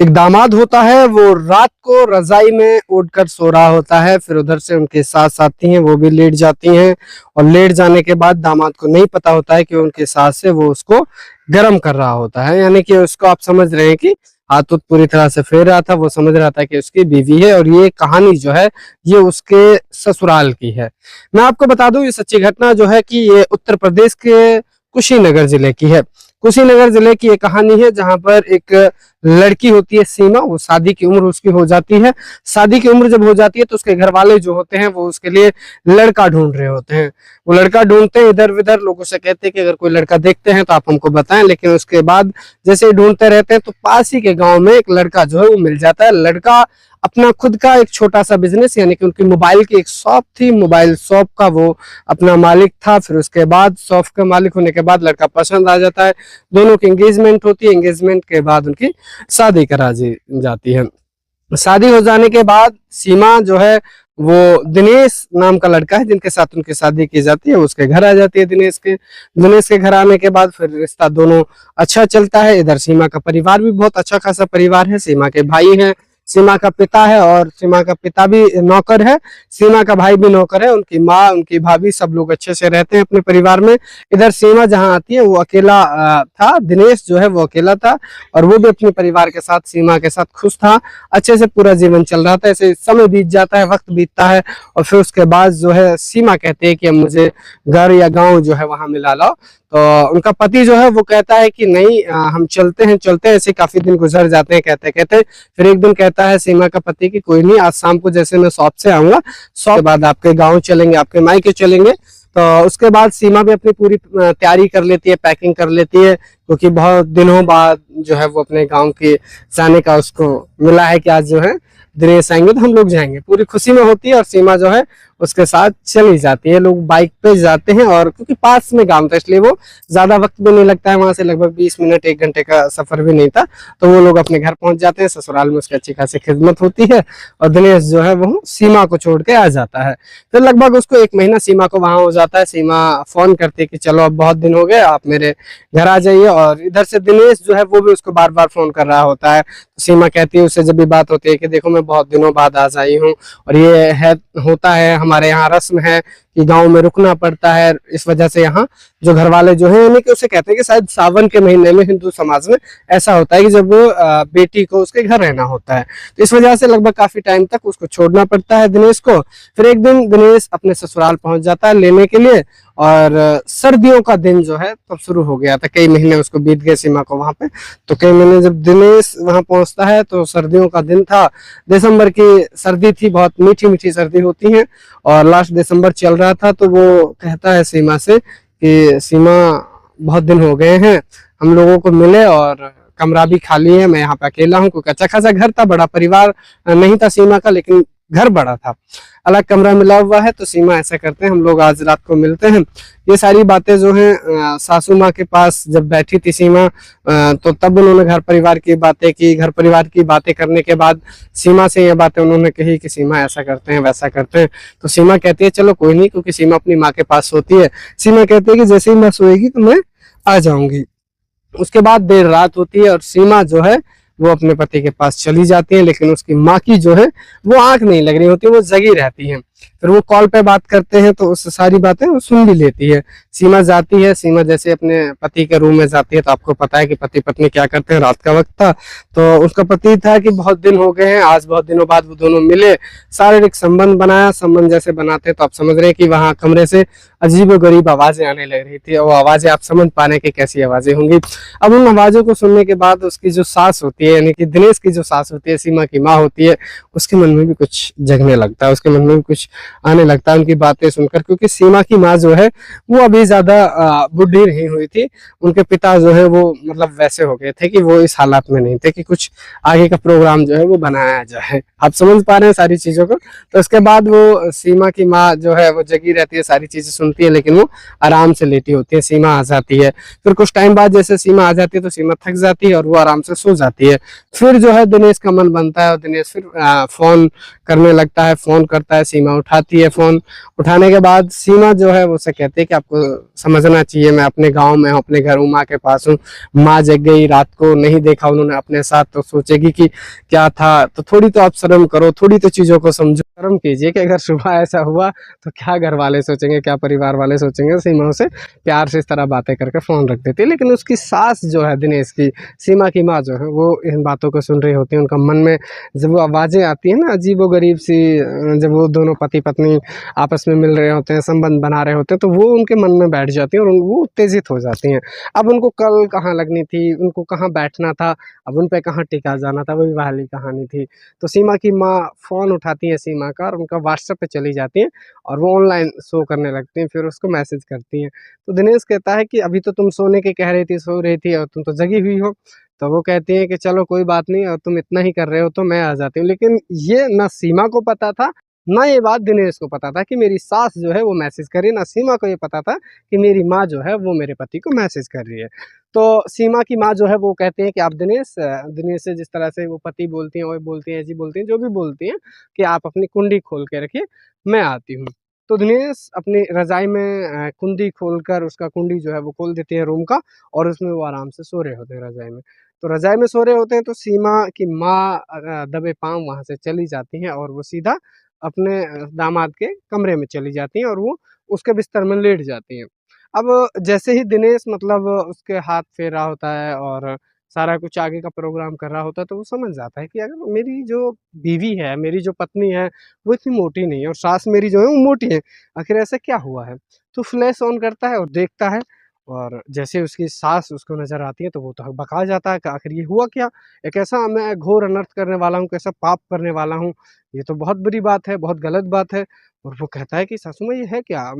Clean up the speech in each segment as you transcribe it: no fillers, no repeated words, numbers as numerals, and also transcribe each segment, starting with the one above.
एक दामाद होता है, वो रात को रजाई में ओढ़कर सो रहा होता है। फिर उधर से उनके सास आती हैं, वो भी लेट जाती हैं और लेट जाने के बाद दामाद को नहीं पता होता है कि उनके सास से वो उसको गर्म कर रहा होता है। यानी कि उसको आप समझ रहे हैं कि हाथ पूरी तरह से फेर रहा था, वो समझ रहा था कि उसकी बीवी है। और ये कहानी जो है ये उसके ससुराल की है। मैं आपको बता दूं, ये सच्ची घटना जो है कि ये उत्तर प्रदेश के कुशीनगर जिले की है। कुशीनगर जिले की एक कहानी है जहां पर एक लड़की होती है सीमा, वो शादी की उम्र उसकी हो जाती है। शादी की उम्र जब हो जाती है तो उसके घर वाले जो होते हैं वो उसके लिए लड़का ढूंढ रहे होते हैं। वो लड़का ढूंढते हैं इधर उधर, लोगों से कहते हैं कि अगर कोई लड़का देखते हैं तो आप हमको बताएं। लेकिन उसके बाद जैसे ढूंढते रहते हैं तो पास ही के गाँव में एक लड़का जो है वो मिल जाता है। लड़का अपना खुद का एक छोटा सा बिजनेस, यानी कि उनकी मोबाइल की एक शॉप थी, मोबाइल शॉप का वो अपना मालिक था। फिर उसके बाद शॉप का मालिक होने के बाद लड़का पसंद आ जाता है, दोनों की एंगेजमेंट होती है। एंगेजमेंट के बाद उनकी शादी करा जाती है। शादी हो जाने के बाद सीमा जो है वो दिनेश नाम का लड़का है जिनके साथ उनकी शादी की जाती है, उसके घर आ जाती है। दिनेश के घर आने के बाद फिर रिश्ता दोनों अच्छा चलता है। इधर सीमा का परिवार भी बहुत अच्छा खासा परिवार है। सीमा के भाई हैं, सीमा का पिता है और सीमा का पिता भी नौकर है, सीमा का भाई भी नौकर है। उनकी माँ, उनकी भाभी, सब लोग अच्छे से रहते हैं अपने परिवार में। इधर सीमा जहाँ आती है वो अकेला था, दिनेश जो है वो अकेला था और वो भी अपने परिवार के साथ, सीमा के साथ खुश था। अच्छे से पूरा जीवन चल रहा था। ऐसे समय बीत जाता है, वक्त बीतता है और फिर उसके बाद जो है सीमा कहते हैं कि अब मुझे घर या गाँव जो है वहां मिला लाओ। तो उनका पति जो है वो कहता है कि नहीं, हम चलते हैं। ऐसे काफी दिन गुजर जाते हैं कहते कहते। फिर एक दिन कहता है सीमा का पति कि कोई नहीं, आज शाम को जैसे मैं शॉप से आऊंगा, शॉप के बाद आपके गांव चलेंगे, आपके मायके चलेंगे। तो उसके बाद सीमा भी अपनी पूरी तैयारी कर लेती है, पैकिंग कर लेती है, क्योंकि बहुत दिनों बाद जो है वो अपने गाँव के जाने का उसको मिला है कि आज जो है दिनेश आएंगे तो हम लोग जाएंगे। पूरी खुशी में होती है और सीमा जो है उसके साथ चली जाती है। लोग बाइक पे जाते हैं और क्योंकि पास में गांव था इसलिए वो ज्यादा वक्त भी नहीं लगता है, वहां से लगभग 20 मिनट 1 घंटे का सफर भी नहीं था। तो वो लोग अपने घर पहुंच जाते हैं। ससुराल में उसकी अच्छी खासी खिदमत होती है और दिनेश जो है वो सीमा को छोड़ के आ जाता है। फिर लगभग उसको 1 महीना सीमा को वहां हो जाता है। सीमा फोन करती है कि चलो अब बहुत दिन हो गए, आप मेरे घर आ जाइए। और इधर से दिनेश जो है वो भी उसको बार बार फोन कर रहा होता है। तो सीमा कहती है उससे जब भी बात होती है कि देखो मैं बहुत दिनों बाद आज आई हूँ और ये है होता है हमारे यहाँ रस्म है कि गांव में रुकना पड़ता है। इस वजह से यहाँ जो घर वाले जो है, यानी कि उसे कहते हैं कि शायद सावन के महीने में हिंदू समाज में ऐसा होता है कि जब बेटी को उसके घर रहना होता है, तो इस वजह से लगभग काफी टाइम तक उसको छोड़ना पड़ता है दिनेश को। फिर एक दिन दिनेश अपने ससुराल पहुंच जाता है लेने के लिए और सर्दियों का दिन जो है तब शुरू हो गया था। कई महीने उसको बीत गए सीमा को वहां पे। तो कई महीने जब दिनेश वहां पहुंचता है तो सर्दियों का दिन था, दिसंबर की सर्दी थी, बहुत मीठी मीठी सर्दी होती है और लास्ट दिसंबर चल रहा था। तो वो कहता है सीमा से कि सीमा बहुत दिन हो गए हैं हम लोगों को मिले और कमरा भी खाली है, मैं यहाँ पे अकेला हूँ। क्योंकि अच्छा खासा घर था, बड़ा परिवार नहीं था सीमा का, लेकिन घर बड़ा था, अलग कमरा मिला हुआ है। तो सीमा ऐसा करते हैं हम लोग आज रात को मिलते हैं। ये सारी बातें जो हैं सासू माँ के पास जब बैठी थी सीमा, तो तब उन्होंने घर परिवार की बातें की। घर परिवार की बातें करने के बाद सीमा से ये बातें उन्होंने कही कि सीमा ऐसा करते हैं वैसा करते हैं। तो सीमा कहती है चलो कोई नहीं, क्योंकि सीमा अपनी माँ के पास सोती है। सीमा कहती है कि जैसे ही माँ सोएगी तो मैं आ जाऊंगी। उसके बाद देर रात होती है और सीमा जो है वो अपने पति के पास चली जाती है, लेकिन उसकी माँ की जो है वो आंख नहीं लग रही होती, वो जगी रहती है। फिर वो कॉल पे बात करते हैं तो उस सारी बातें वो सुन भी लेती है। सीमा जाती है, सीमा जैसे अपने पति के रूम में जाती है तो आपको पता है कि पति पत्नी क्या करते हैं, रात का वक्त था। तो उसका पति था कि बहुत दिन हो गए हैं, आज बहुत दिनों बाद वो दोनों मिले, शारीरिक संबंध बनाया। संबंध जैसे बनाते तो आप समझ रहे हैं कि वहां कमरे से अजीब गरीब आवाजें आने लग रही थी। वो आवाजें आप समझ पा रहे कि कैसी आवाजें होंगी। अब उन आवाजों को सुनने के बाद उसकी जो सास होती है, यानी कि दिनेश की जो सास होती है, सीमा की माँ होती है, उसके मन में भी कुछ जगने लगता है, उसके मन में भी कुछ आने लगता है उनकी बातें सुनकर। क्योंकि सीमा की माँ जो है वो अभी ज्यादा बुढ़ी नहीं हुई थी, उनके पिता जो है वो मतलब वैसे हो गए थे कि वो इस हालात में नहीं थे कि कुछ आगे का प्रोग्राम जो है वो बनाया जाए। आप समझ पा रहे हैं सारी चीजों को। तो उसके बाद वो सीमा की माँ जो है वो जगी रहती है, सारी चीजें सुनती है, लेकिन वो आराम से लेटी होती है। सीमा आ जाती है, फिर कुछ टाइम बाद जैसे सीमा आ जाती है तो सीमा थक जाती है और वो आराम से सो जाती है। फिर जो है दिनेश का मन बनता है और दिनेश फिर फोन करने लगता है। फोन करता है, सीमा उठाती है फ़ोन। उठाने के बाद सीमा जो है वो उसे कहती है कि आपको समझना चाहिए, मैं अपने गाँव में हूँ, अपने घर हूँ, माँ के पास हूँ। माँ जग गई, रात को नहीं देखा उन्होंने अपने साथ तो सोचेगी कि क्या था, तो थोड़ी तो आप शर्म करो, थोड़ी तो चीज़ों को समझो। शर्म कीजिए कि अगर सुबह ऐसा हुआ तो क्या घर वाले सोचेंगे, क्या परिवार वाले सोचेंगे। सीमा उसे प्यार से इस तरह बातें करके फ़ोन रख देती है। लेकिन उसकी सास जो है दिनेश की, सीमा की माँ जो है, वो इन बातों को सुन रही होती है। उनका मन में जब वो आवाज़ें आती हैं ना अजीबो-गरीब सी, जब वो दोनों पति-पत्नी आपस में मिल रहे होते हैं, संबंध बना रहे होते हैं, तो वो उनके मन में बैठ जाती हैं और वो उत्तेजित हो जाती हैं। अब उनको कल कहाँ लगनी थी, उनको कहाँ बैठना था, अब उन पे कहाँ टिका जाना था, वही वाली कहानी थी। तो सीमा की माँ फ़ोन उठाती है सीमा का और उनका व्हाट्सएप पे चली जाती हैं और वो ऑनलाइन शो करने लगती हैं, फिर उसको मैसेज करती हैं। तो दिनेश कहता है कि अभी तो तुम सोने की कह रही थी, सो रही थी और तुम तो जगी हुई हो। तो वो कहती हैं कि चलो कोई बात नहीं, और तुम इतना ही कर रहे हो तो मैं आ जाती हूँ। लेकिन ये ना सीमा को पता था, ना ये बात दिनेश को पता था कि मेरी सास जो है वो मैसेज कर रही है, ना सीमा को ये पता था कि मेरी माँ जो है वो मेरे पति को मैसेज कर रही है। तो सीमा की माँ जो है वो कहती हैं कि आप दिनेश से जिस तरह से वो पति बोलती हैं, वो बोलती हैं, ऐसी बोलती हैं, जो भी बोलती हैं कि आप अपनी कुंडी खोल के रखिए, मैं आती हूँ। तो दिनेश अपनी रज़ाई में कुंडी खोलकर उसका कुंडी जो है वो खोल देती है रूम का, और उसमें वो आराम से सो रहे होते हैं रज़ाई में। तो रज़ाई में सो रहे होते हैं तो सीमा की माँ दबे पाँव वहाँ से चली जाती हैं और वो सीधा अपने दामाद के कमरे में चली जाती हैं और वो उसके बिस्तर में लेट जाती हैं। अब जैसे ही दिनेश मतलब उसके हाथ फेर रहा होता है और सारा कुछ आगे का प्रोग्राम कर रहा होता है, तो वो समझ जाता है कि अगर मेरी जो बीवी है, मेरी जो पत्नी है, वो इतनी मोटी नहीं है और सास मेरी जो है वो मोटी है। आखिर ऐसा क्या हुआ है? तो फ्लैश ऑन करता है और देखता है, और जैसे उसकी सास उसको नज़र आती है तो वो तो हकबका जाता है कि आखिर ये हुआ क्या? एक ऐसा मैं घोर अनर्थ करने वाला हूँ, कैसा पाप करने वाला हूँ, ये तो बहुत बुरी बात है, बहुत गलत बात है। और वो कहता है कि सासू माँ ये है क्या?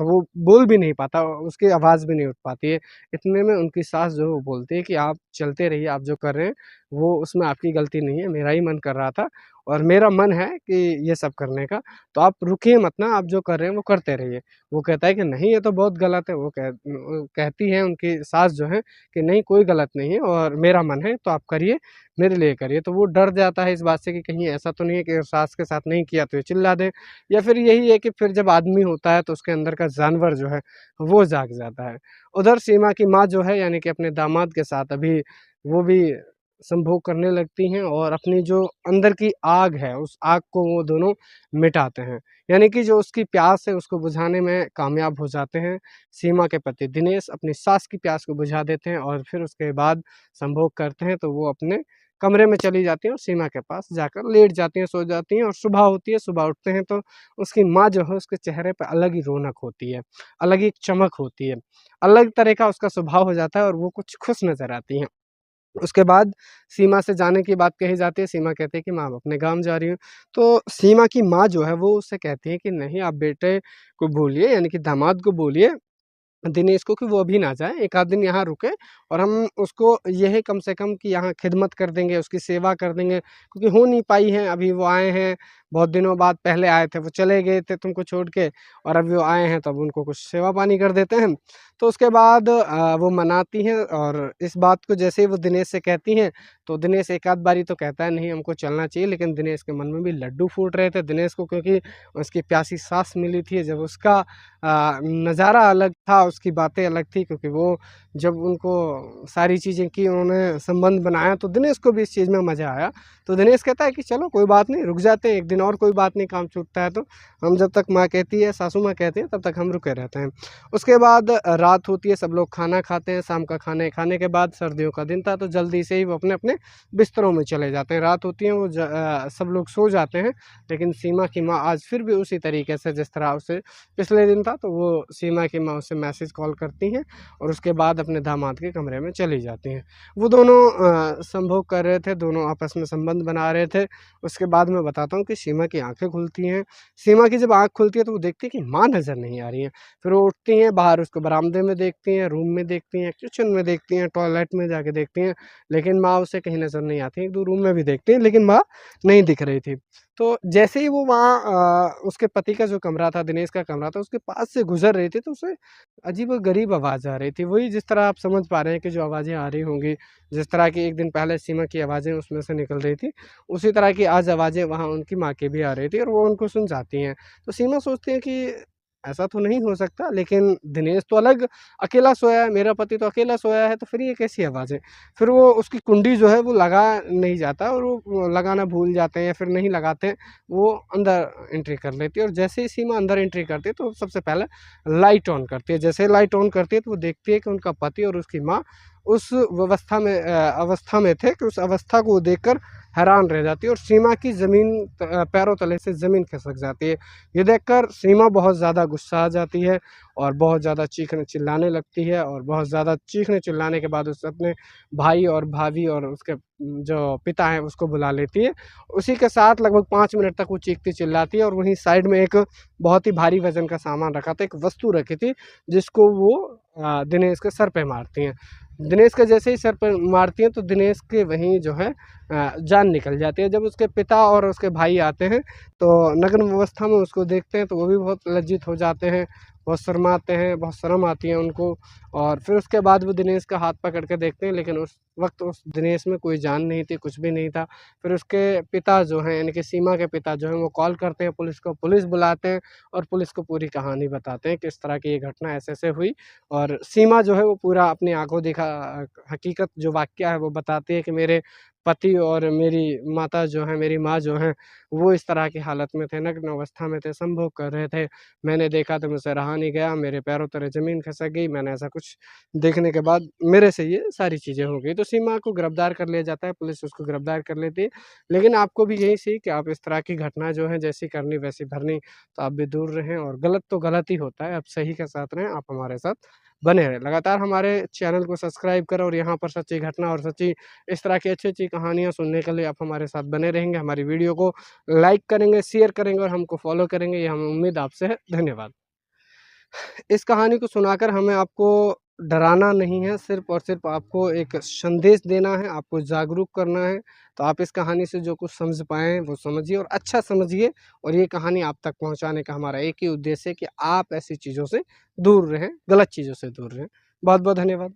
तो वो बोल भी नहीं पाता, उसकी आवाज़ भी नहीं उठ पाती है। इतने में उनकी सास जो है वो बोलती है कि आप चलते रहिए, आप जो कर रहे हैं वो उसमें आपकी गलती नहीं है, मेरा ही मन कर रहा था और मेरा मन है कि ये सब करने का, तो आप रुकिए मत ना, आप जो कर रहे हैं वो करते रहिए। वो कहता है कि नहीं ये तो बहुत गलत है, वो कहती है उनकी सास जो है कि नहीं कोई गलत नहीं है और मेरा मन है तो आप करिए, मेरे लिए करिए। तो वो डर जाता है इस बात से कि कहीं ऐसा तो नहीं है कि सास के साथ नहीं किया तो ये चिल्ला दे, या फिर यही है कि फिर जब आदमी होता है तो उसके अंदर का जानवर जो है वो जाग जाता है। उधर सीमा की माँ जो है यानी कि अपने दामाद के साथ अभी वो भी संभोग करने लगती हैं और अपनी जो अंदर की आग है उस आग को वो दोनों मिटाते हैं। यानी कि जो उसकी प्यास है उसको बुझाने में कामयाब हो जाते हैं। सीमा के पति दिनेश अपनी सास की प्यास को बुझा देते हैं और फिर उसके बाद संभोग करते हैं तो वो अपने कमरे में चली जाती हैं और सीमा के पास जाकर लेट जाती हैं, सो जाती हैं, और सुबह होती है, सुबह उठते हैं तो उसकी माँ जो है उसके चेहरे पे अलग ही रौनक होती है, अलग ही चमक होती है, अलग तरह का उसका स्वभाव हो जाता है और वो कुछ खुश नज़र आती हैं। उसके बाद सीमा से जाने की बात कही जाती है, सीमा कहती है कि मैं अब अपने गाँव जा रही हूँ। तो सीमा की माँ जो है वो उससे कहती है कि नहीं, आप बेटे को बोलिए यानी कि दामाद को बोलिए दिनेश को कि वो अभी ना जाए, 1 आध दिन यहाँ रुके और हम उसको ये है कम से कम कि यहाँ खिदमत कर देंगे, उसकी सेवा कर देंगे, क्योंकि हो नहीं पाई है। अभी वो आए हैं, बहुत दिनों बाद पहले आए थे, वो चले गए थे तुमको छोड़ के और अभी वो आए हैं तो अब उनको कुछ सेवा-पानी कर देते हैं। तो उसके बाद वो मनाती हैं और इस बात को जैसे ही वो दिनेश से कहती हैं, तो दिनेश एक आध बारी तो कहता है नहीं हमको चलना चाहिए, लेकिन दिनेश के मन में भी लड्डू फूट रहे थे दिनेश को, क्योंकि उसकी प्यासी सास मिली थी। जब उसका नज़ारा अलग था, उसकी बातें अलग थी, क्योंकि वो जब उनको सारी चीज़ें की, उन्होंने संबंध बनाया तो दिनेश को भी इस चीज़ में मज़ा आया। तो दिनेश कहता है कि चलो कोई बात नहीं, रुक जाते हैं 1 दिन और, कोई बात नहीं, काम छूटता है तो हम जब तक माँ कहती है, सासू माँ कहती है, तब तक हम रुके रहते हैं। उसके बाद रात होती है, सब लोग खाना खाते हैं, शाम का खाने खाने के बाद सर्दियों का दिन था तो जल्दी से ही वो अपने-अपने बिस्तरों में चले जाते हैं। रात होती है, सब लोग सो जाते हैं, लेकिन सीमा की माँ आज फिर भी उसी तरीके से जिस तरह उसे पिछले दिन था, तो वो सीमा की माँ उसे मैसेज कॉल करती हैं और उसके बाद अपने दामाद के कमरे में चली जाती हैं। वो दोनों संभोग कर रहे थे, दोनों आपस में संबंध बना रहे थे। उसके बाद मैं बताता हूँ कि सीमा की आँखें खुलती हैं। सीमा की जब आँख खुलती है तो वो देखती है कि माँ नज़र नहीं आ रही हैं। फिर वो उठती हैं, बाहर उसको बरामदे में देखती हैं, रूम में देखती हैं, किचन में देखती हैं, टॉयलेट में जाके देखती हैं, लेकिन माँ उसे कहीं नज़र नहीं आती। 1-2 रूम में भी देखती हैं, लेकिन माँ नहीं दिख रही थी। तो जैसे ही वो वहाँ उसके पति का जो कमरा था, दिनेश का कमरा था, उसके पास से गुज़र रही थी, तो उसे अजीब-गरीब आवाज़ आ रही थी। वही जिस तरह आप समझ पा रहे हैं कि जो आवाज़ें आ रही होंगी, जिस तरह की 1 दिन पहले सीमा की आवाज़ें उसमें से निकल रही थी, उसी तरह की आज आवाज़ें वहाँ उनकी माँ की भी आ रही थी और वो उनको सुन जाती हैं। तो सीमा सोचती है कि ऐसा तो नहीं हो सकता, लेकिन दिनेश तो अलग अकेला सोया है, मेरा पति तो अकेला सोया है, तो फिर ये कैसी आवाज़ें? फिर वो उसकी कुंडी जो है वो लगा नहीं जाता और वो लगाना भूल जाते हैं या फिर नहीं लगाते हैं, वो अंदर एंट्री कर लेती है और जैसे ही सीमा अंदर एंट्री करती है तो सबसे पहले लाइट ऑन करती है। जैसे ही लाइट ऑन करती है तो वो देखती है कि उनका पति और उसकी माँ उस अवस्था में थे कि उस अवस्था को देखकर हैरान रह जाती है और सीमा की पैरों तले से ज़मीन खिसक जाती है। ये देखकर सीमा बहुत ज़्यादा गुस्सा आ जाती है और बहुत ज़्यादा चीखने चिल्लाने लगती है और बहुत ज़्यादा चीखने चिल्लाने के बाद उसे अपने भाई और भाभी और उसके जो पिता हैं उसको बुला लेती है। उसी के साथ लगभग 5 मिनट तक वो चीखती चिल्लाती है और वहीं साइड में एक बहुत ही भारी वज़न का सामान रखा था, एक वस्तु रखी थी जिसको वो दिनेश के सर पे मारती हैं। दिनेश के जैसे ही सर पे मारती हैं तो दिनेश के वहीं जो है जान निकल जाती है। जब उसके पिता और उसके भाई आते हैं तो नग्न अवस्था में उसको देखते हैं तो वो भी बहुत लज्जित हो जाते हैं, बहुत शर्माते हैं, बहुत शर्म आती है उनको और फिर उसके बाद वो दिनेश का हाथ पकड़ के देखते हैं, लेकिन उस वक़्त उस दिनेश में कोई जान नहीं थी, कुछ भी नहीं था। फिर उसके पिता जो हैं यानी कि सीमा के पिता जो हैं वो कॉल करते हैं पुलिस को, पुलिस बुलाते हैं और पुलिस को पूरी कहानी बताते हैं, किस तरह की ये घटना ऐसे-ऐसे हुई और सीमा जो है वो पूरा अपनी आँखों देखा हकीकत जो वाक़या है वो बताती है कि मेरे पति और मेरी माता जो हैं, मेरी माँ जो हैं, वो इस तरह की हालत में थे, नग्न अवस्था में थे, संभोग कर रहे थे। मैंने देखा तो मुझसे रहा नहीं गया, मेरे पैरों तले ज़मीन खिसक गई, मैंने ऐसा कुछ देखने के बाद मेरे से ये सारी चीज़ें हो गई। तो सीमा को गिरफ्तार कर लिया जाता है, पुलिस उसको गिरफ्तार कर लेती है। लेकिन आपको भी यही सीख कि आप इस तरह की घटना जो है जैसी करनी वैसी भरनी, तो आप भी दूर रहें और गलत तो गलत ही होता है, आप सही के साथ रहें, आप हमारे साथ बने रहें। लगातार हमारे चैनल को सब्सक्राइब करें और यहाँ पर सच्ची घटना और सच्ची इस तरह की अच्छी-अच्छी कहानियाँ सुनने के लिए आप हमारे साथ बने रहेंगे। हमारी वीडियो को लाइक करेंगे, शेयर करेंगे और हमको फॉलो करेंगे, ये हमें उम्मीद आपसे है। धन्यवाद। इस कहानी को सुनाकर हमें आपको डराना नहीं है, सिर्फ़ और सिर्फ़ आपको एक संदेश देना है, आपको जागरूक करना है। तो आप इस कहानी से जो कुछ समझ पाएँ वो समझिए और अच्छा समझिए और ये कहानी आप तक पहुँचाने का हमारा एक ही उद्देश्य है कि आप ऐसी चीज़ों से दूर रहें, गलत चीज़ों से दूर रहें। बहुत-बहुत धन्यवाद।